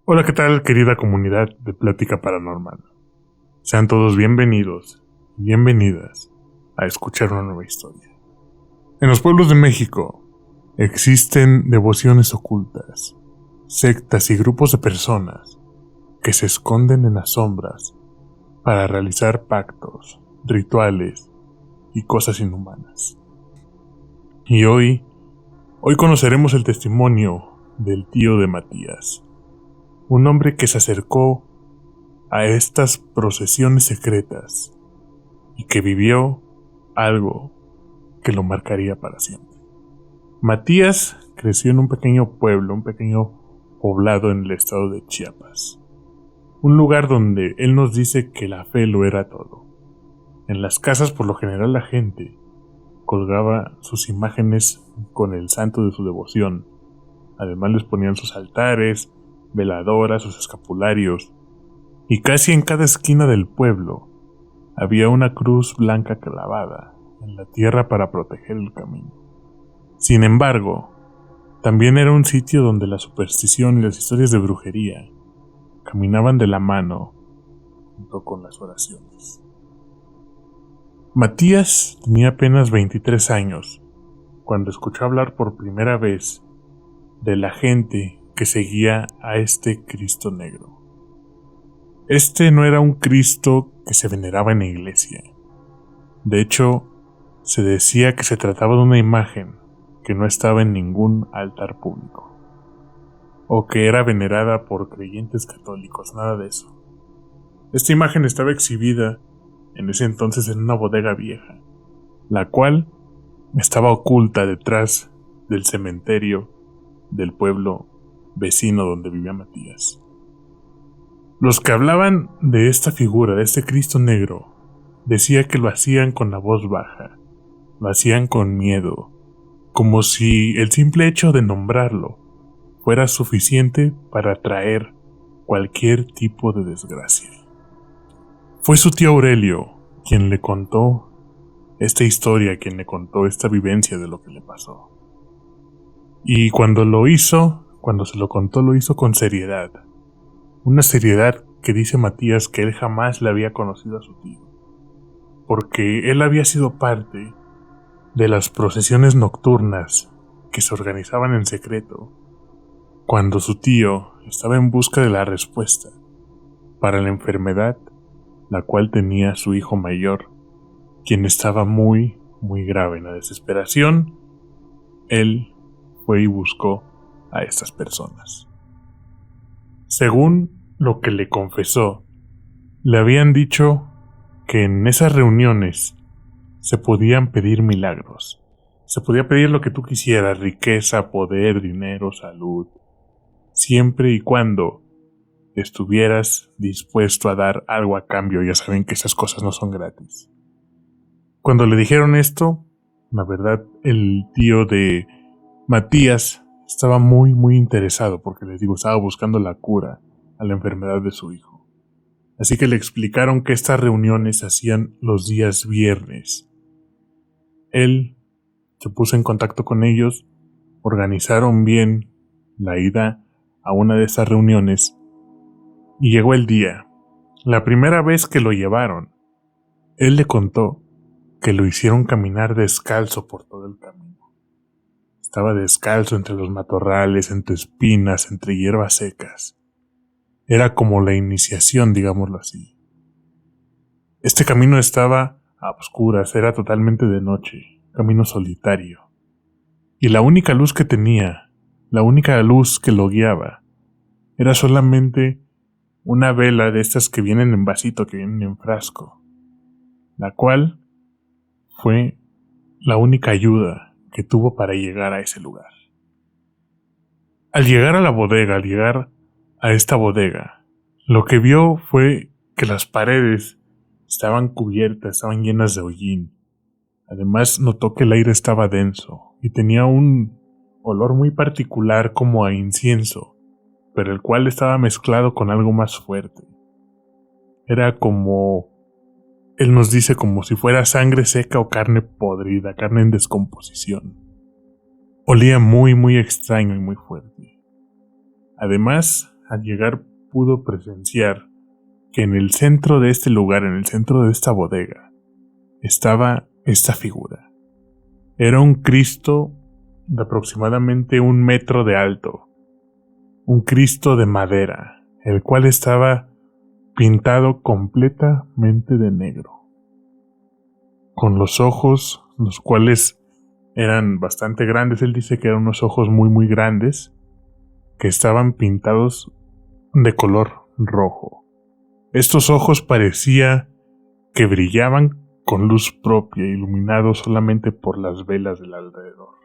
Hola, ¿qué tal, querida comunidad de Plática Paranormal? Sean todos bienvenidos y bienvenidas a escuchar una nueva historia. En los pueblos de México existen devociones ocultas, sectas y grupos de personas que se esconden en las sombras para realizar pactos, rituales y cosas inhumanas. Y hoy conoceremos el testimonio del tío de Matías, un hombre que se acercó a estas procesiones secretas y que vivió algo que lo marcaría para siempre. Matías creció en un pequeño pueblo, un pequeño poblado en el estado de Chiapas, un lugar donde él nos dice que la fe lo era todo. En las casas, por lo general, la gente colgaba sus imágenes con el santo de su devoción. Además les ponían sus altares, veladoras, sus escapularios, y casi en cada esquina del pueblo había una cruz blanca clavada en la tierra para proteger el camino. Sin embargo, también era un sitio donde la superstición y las historias de brujería caminaban de la mano junto con las oraciones. Matías tenía apenas 23 años cuando escuchó hablar por primera vez de la gente que seguía a este Cristo negro. Este no era un Cristo que se veneraba en la iglesia. De hecho, se decía que se trataba de una imagen que no estaba en ningún altar público, o que era venerada por creyentes católicos, nada de eso. Esta imagen estaba exhibida en ese entonces en una bodega vieja, la cual estaba oculta detrás del cementerio del pueblo vecino donde vivía Matías. Los que hablaban de esta figura, de este Cristo negro, decía que lo hacían con la voz baja, lo hacían con miedo, como si el simple hecho de nombrarlo fuera suficiente para traer cualquier tipo de desgracia. Fue su tío Aurelio quien le contó esta historia, quien le contó esta vivencia de lo que le pasó. Y cuando se lo contó, lo hizo con seriedad. Una seriedad que dice Matías que él jamás le había conocido a su tío, porque él había sido parte de las procesiones nocturnas que se organizaban en secreto cuando su tío estaba en busca de la respuesta para la enfermedad la cual tenía su hijo mayor, quien estaba muy, muy grave. En la desesperación, él fue y buscó a estas personas. Según lo que le confesó, le habían dicho que en esas reuniones se podían pedir milagros. Se podía pedir lo que tú quisieras: riqueza, poder, dinero, salud, siempre y cuando estuvieras dispuesto a dar algo a cambio. Ya saben que esas cosas no son gratis. Cuando le dijeron esto, la verdad, el tío de Matías estaba muy, muy interesado, porque les digo, estaba buscando la cura a la enfermedad de su hijo. Así que le explicaron que estas reuniones se hacían los días viernes. Él se puso en contacto con ellos, organizaron bien la ida a una de estas reuniones y llegó el día. La primera vez que lo llevaron, él le contó que lo hicieron caminar descalzo por todo el camino. Estaba descalzo entre los matorrales, entre espinas, entre hierbas secas. Era como la iniciación, digámoslo así. Este camino estaba a oscuras, era totalmente de noche, camino solitario. Y la única luz que tenía, la única luz que lo guiaba, era solamente una vela de estas que vienen en vasito, que vienen en frasco, la cual fue la única ayuda que tuvo para llegar a ese lugar. Al llegar a la bodega, al llegar a esta bodega, lo que vio fue que las paredes estaban cubiertas, estaban llenas de hollín. Además notó que el aire estaba denso y tenía un olor muy particular, como a incienso, pero el cual estaba mezclado con algo más fuerte. Era como, él nos dice, como si fuera sangre seca o carne podrida, carne en descomposición. Olía muy, muy extraño y muy fuerte. Además, al llegar pudo presenciar que en el centro de este lugar, en el centro de esta bodega, estaba esta figura. Era un Cristo de aproximadamente 1 metro de alto, un Cristo de madera, el cual estaba pintado completamente de negro, con los ojos, los cuales eran bastante grandes. Él dice que eran unos ojos muy muy grandes, que estaban pintados de color rojo. Estos ojos parecía que brillaban con luz propia, iluminados solamente por las velas del alrededor.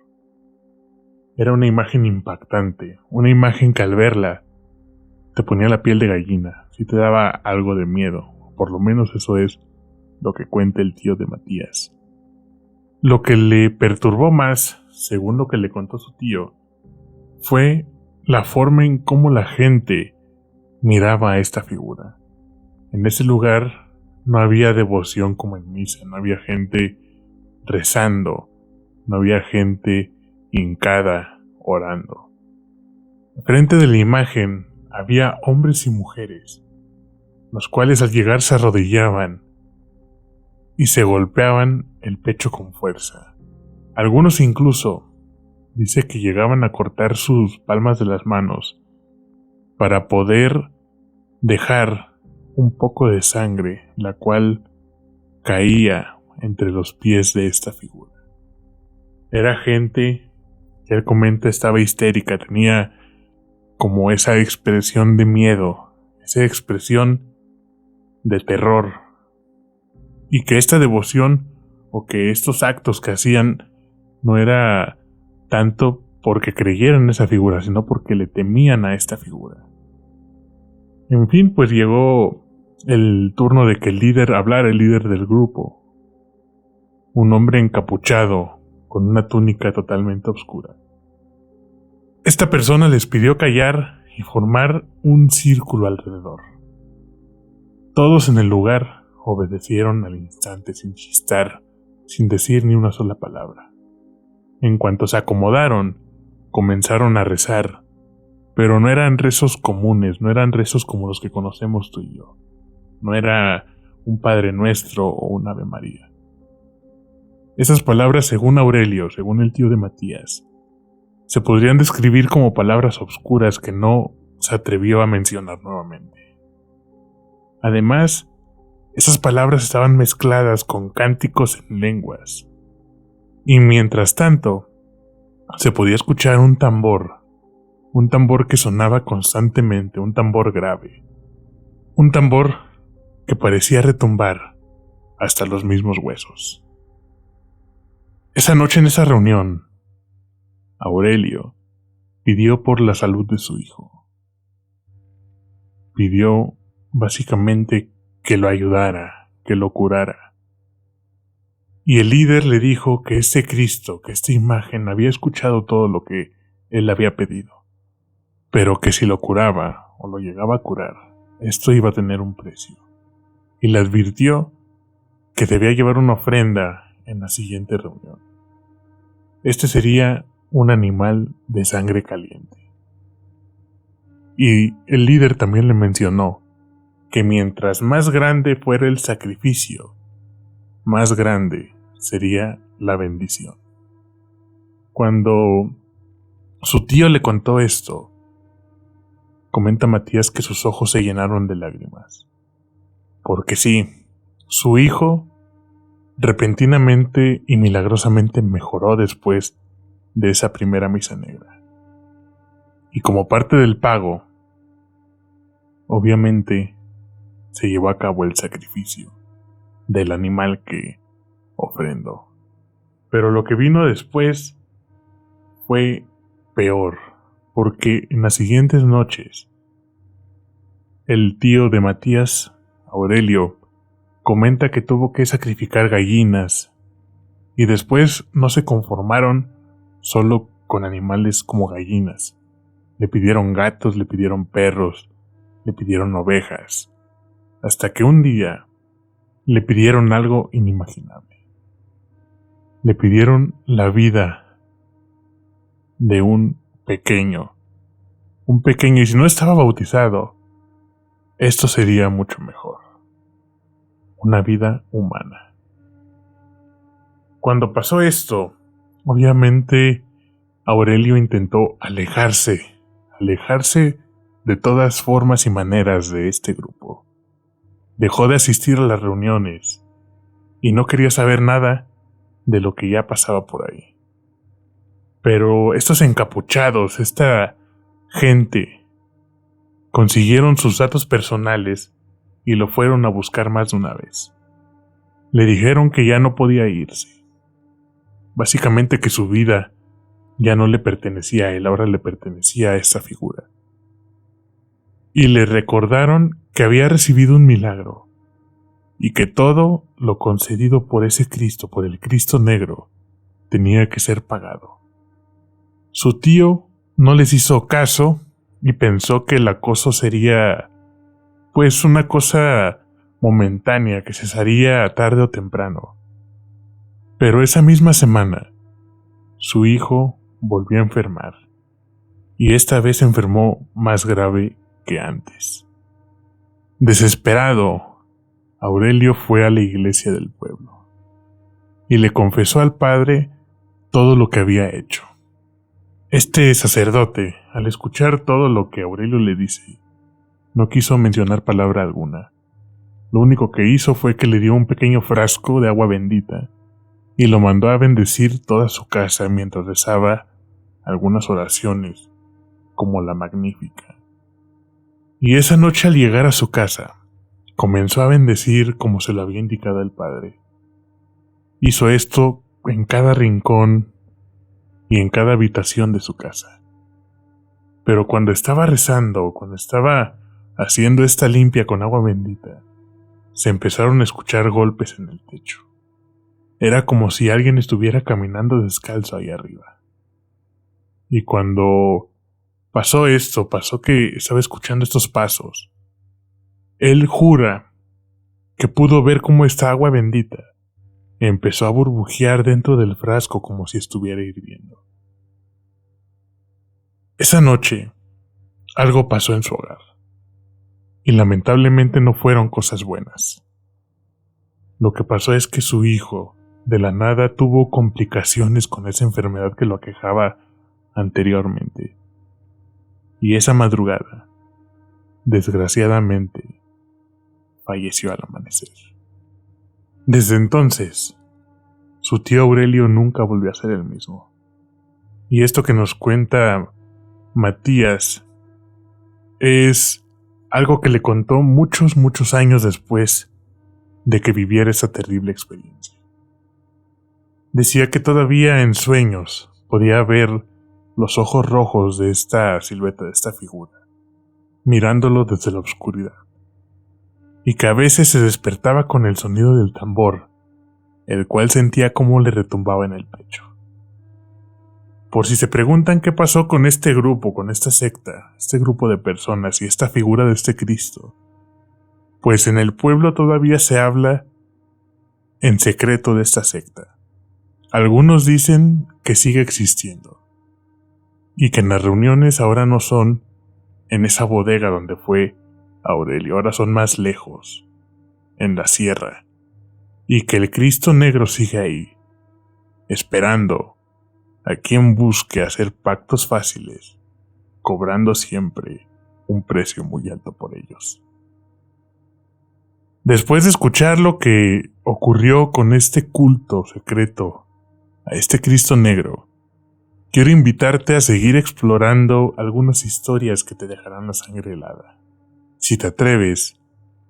Era una imagen impactante, una imagen que al verla te ponía la piel de gallina, sí te daba algo de miedo, por lo menos eso es lo que cuenta el tío de Matías. Lo que le perturbó más, según lo que le contó su tío, fue la forma en cómo la gente miraba a esta figura. En ese lugar no había devoción como en misa, no había gente rezando, no había gente hincada orando. Frente de la imagen había hombres y mujeres, los cuales al llegar se arrodillaban y se golpeaban el pecho con fuerza. Algunos incluso dice que llegaban a cortar sus palmas de las manos para poder dejar un poco de sangre, la cual caía entre los pies de esta figura. Era gente que él comenta estaba histérica, tenía como esa expresión de miedo, esa expresión de terror, y que esta devoción o que estos actos que hacían no era tanto porque creyeran en esa figura, sino porque le temían a esta figura. En fin, pues llegó el turno de que el líder hablara, el líder del grupo, un hombre encapuchado con una túnica totalmente oscura. Esta persona les pidió callar y formar un círculo alrededor. Todos en el lugar obedecieron al instante sin chistar, sin decir ni una sola palabra. En cuanto se acomodaron, comenzaron a rezar, pero no eran rezos comunes, no eran rezos como los que conocemos tú y yo. No era un Padre Nuestro o un Ave María. Esas palabras, según Aurelio, según el tío de Matías, se podrían describir como palabras obscuras que no se atrevió a mencionar nuevamente. Además, esas palabras estaban mezcladas con cánticos en lenguas. Y mientras tanto, se podía escuchar un tambor que sonaba constantemente, un tambor grave, un tambor que parecía retumbar hasta los mismos huesos. Esa noche en esa reunión, Aurelio pidió por la salud de su hijo. Pidió básicamente que lo ayudara, que lo curara. Y el líder le dijo que este Cristo, que esta imagen había escuchado todo lo que él había pedido, pero que si lo curaba o lo llegaba a curar, esto iba a tener un precio. Y le advirtió que debía llevar una ofrenda en la siguiente reunión. Este sería un animal de sangre caliente. Y el líder también le mencionó que mientras más grande fuera el sacrificio, más grande sería la bendición. Cuando su tío le contó esto, comenta Matías que sus ojos se llenaron de lágrimas. Porque sí, su hijo repentinamente y milagrosamente mejoró después de esa primera misa negra. Y como parte del pago, obviamente se llevó a cabo el sacrificio del animal que ofrendó. Pero lo que vino después fue peor, porque en las siguientes noches el tío de Matías, Aurelio, comenta que tuvo que sacrificar gallinas y después no se conformaron solo con animales como gallinas. Le pidieron gatos, le pidieron perros, le pidieron ovejas, hasta que un día le pidieron algo inimaginable. Le pidieron la vida de un un pequeño, y si no estaba bautizado, esto sería mucho mejor. Una vida humana. Cuando pasó esto, obviamente Aurelio intentó alejarse de todas formas y maneras de este grupo. Dejó de asistir a las reuniones y no quería saber nada de lo que ya pasaba por ahí. Pero estos encapuchados, esta gente, consiguieron sus datos personales y lo fueron a buscar más de una vez. Le dijeron que ya no podía irse. Básicamente que su vida ya no le pertenecía a él, ahora le pertenecía a esa figura. Y le recordaron que había recibido un milagro y que todo lo concedido por ese Cristo, por el Cristo negro, tenía que ser pagado. Su tío no les hizo caso y pensó que el acoso sería pues una cosa momentánea que cesaría tarde o temprano. Pero esa misma semana, su hijo volvió a enfermar, y esta vez enfermó más grave que antes. Desesperado, Aurelio fue a la iglesia del pueblo y le confesó al padre todo lo que había hecho. Este sacerdote, al escuchar todo lo que Aurelio le dice, no quiso mencionar palabra alguna. Lo único que hizo fue que le dio un pequeño frasco de agua bendita y lo mandó a bendecir toda su casa mientras rezaba algunas oraciones, como la Magnífica. Y esa noche, al llegar a su casa, comenzó a bendecir como se lo había indicado el padre. Hizo esto en cada rincón y en cada habitación de su casa. Pero cuando estaba rezando, cuando estaba haciendo esta limpia con agua bendita, se empezaron a escuchar golpes en el techo. Era como si alguien estuviera caminando descalzo ahí arriba. Y cuando pasó esto, pasó que estaba escuchando estos pasos, él jura que pudo ver cómo esta agua bendita empezó a burbujear dentro del frasco como si estuviera hirviendo. Esa noche, algo pasó en su hogar, y lamentablemente no fueron cosas buenas. Lo que pasó es que su hijo, de la nada, tuvo complicaciones con esa enfermedad que lo aquejaba anteriormente. Y esa madrugada, desgraciadamente, falleció al amanecer. Desde entonces, su tío Aurelio nunca volvió a ser el mismo. Y esto que nos cuenta Matías es algo que le contó muchos años después de que viviera esa terrible experiencia. Decía que todavía en sueños podía ver los ojos rojos de esta silueta, de esta figura, mirándolo desde la oscuridad, y que a veces se despertaba con el sonido del tambor, el cual sentía cómo le retumbaba en el pecho. Por si se preguntan qué pasó con este grupo, con esta secta, este grupo de personas y esta figura de este Cristo, pues en el pueblo todavía se habla en secreto de esta secta. Algunos dicen que sigue existiendo y que en las reuniones ahora no son en esa bodega donde fue Aurelio, ahora son más lejos, en la sierra, y que el Cristo negro sigue ahí, esperando a quien busque hacer pactos fáciles, cobrando siempre un precio muy alto por ellos. Después de escuchar lo que ocurrió con este culto secreto a este Cristo negro, quiero invitarte a seguir explorando algunas historias que te dejarán la sangre helada. Si te atreves,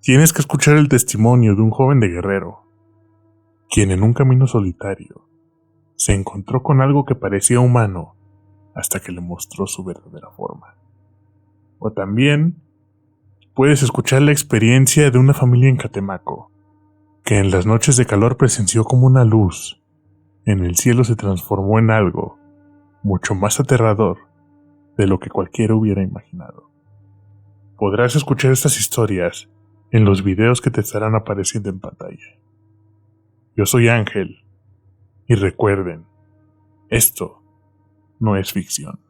tienes que escuchar el testimonio de un joven de Guerrero, quien en un camino solitario se encontró con algo que parecía humano hasta que le mostró su verdadera forma. O también puedes escuchar la experiencia de una familia en Catemaco, que en las noches de calor presenció como una luz en el cielo se transformó en algo mucho más aterrador de lo que cualquiera hubiera imaginado. Podrás escuchar estas historias en los videos que te estarán apareciendo en pantalla. Yo soy Ángel, y recuerden, esto no es ficción.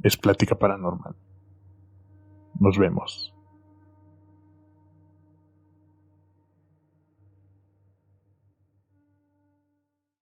es Plática Paranormal. Nos vemos.